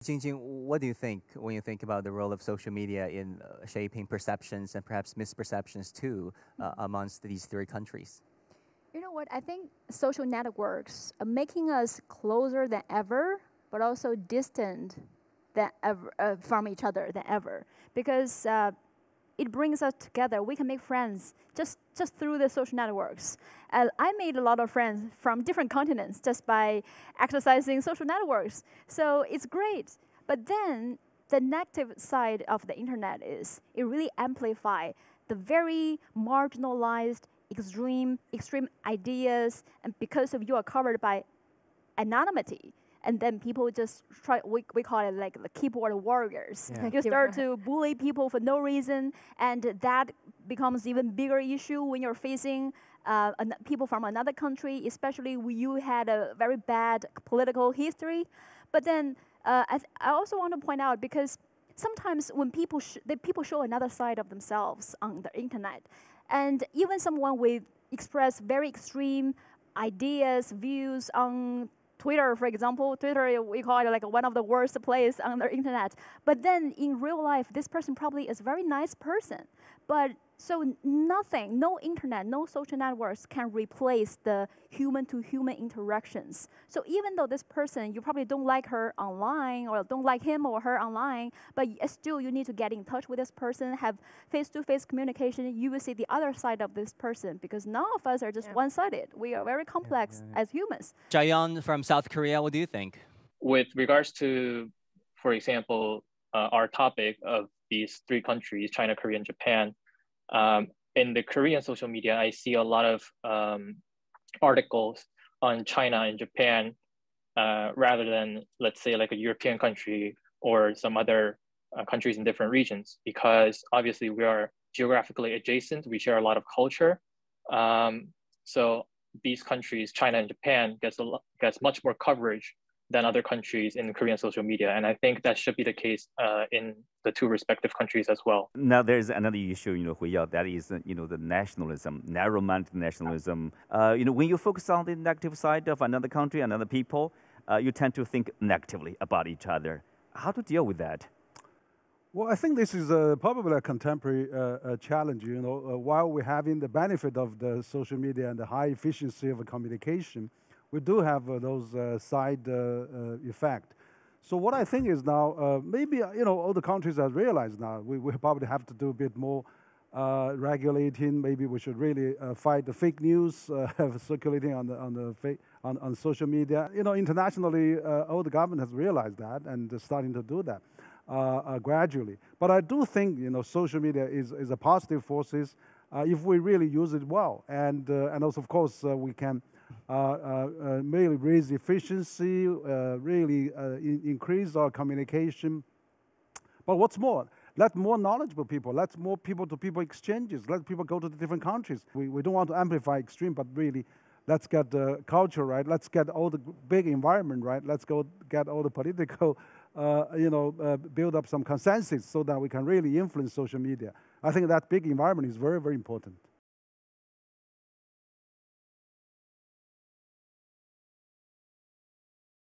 Jingjing, what do you think when you think about the role of social media in shaping perceptions and perhaps misperceptions too amongst these three countries? You know what? I think social networks are making us closer than ever, but also distant than ever, from each other than ever. Because it brings us together. We can make friends just through the social networks. I made a lot of friends from different continents just by exercising social networks. So it's great. But then the negative side of the internet is it really amplifies the very marginalized, extreme ideas, and because of you are covered by anonymity. And then people just try, we call it like the keyboard warriors. Yeah. You start to bully people for no reason, and that becomes even bigger issue when you're facing people from another country, especially when you had a very bad political history. But then I also want to point out, because sometimes when people show another side of themselves on the internet, and even someone will express very extreme ideas, views on Twitter, for example. Twitter, we call it like one of the worst places on the internet. But then in real life, this person probably is a very nice person. But so nothing, no internet, no social networks can replace the human-to-human interactions. So even though this person, you probably don't like her online or don't like him or her online, but still you need to get in touch with this person, have face-to-face communication. You will see the other side of this person, because none of us are just one-sided. We are very complex as humans. Jayon from South Korea, what do you think? With regards to, for example, our topic of these three countries, China, Korea, and Japan, in the Korean social media, I see a lot of articles on China and Japan rather than, let's say, like a European country or some other countries in different regions, because obviously we are geographically adjacent. We share a lot of culture. So these countries, China and Japan, gets much more coverage than other countries in Korean social media. And I think that should be the case in the two respective countries as well. Now, there's another issue, Huiyao, that is, the nationalism, narrow-minded nationalism. When you focus on the negative side of another country, another people, you tend to think negatively about each other. How to deal with that? Well, I think this is probably a contemporary challenge. While we're having the benefit of the social media and the high efficiency of communication, we do have those side effect. So what I think is now, maybe all the countries have realized now we probably have to do a bit more regulating. Maybe we should really fight the fake news circulating on social media. Internationally, all the government has realized that and starting to do that gradually. But I do think social media is a positive forces if we really use it well, and also of course we can. Really raise efficiency, really increase our communication. But what's more, let more knowledgeable people, let more people-to-people exchanges, let people go to the different countries. We don't want to amplify extreme, but really, let's get the culture right, let's get all the big environment right, let's go get all the political, build up some consensus so that we can really influence social media. I think that big environment is very, very important.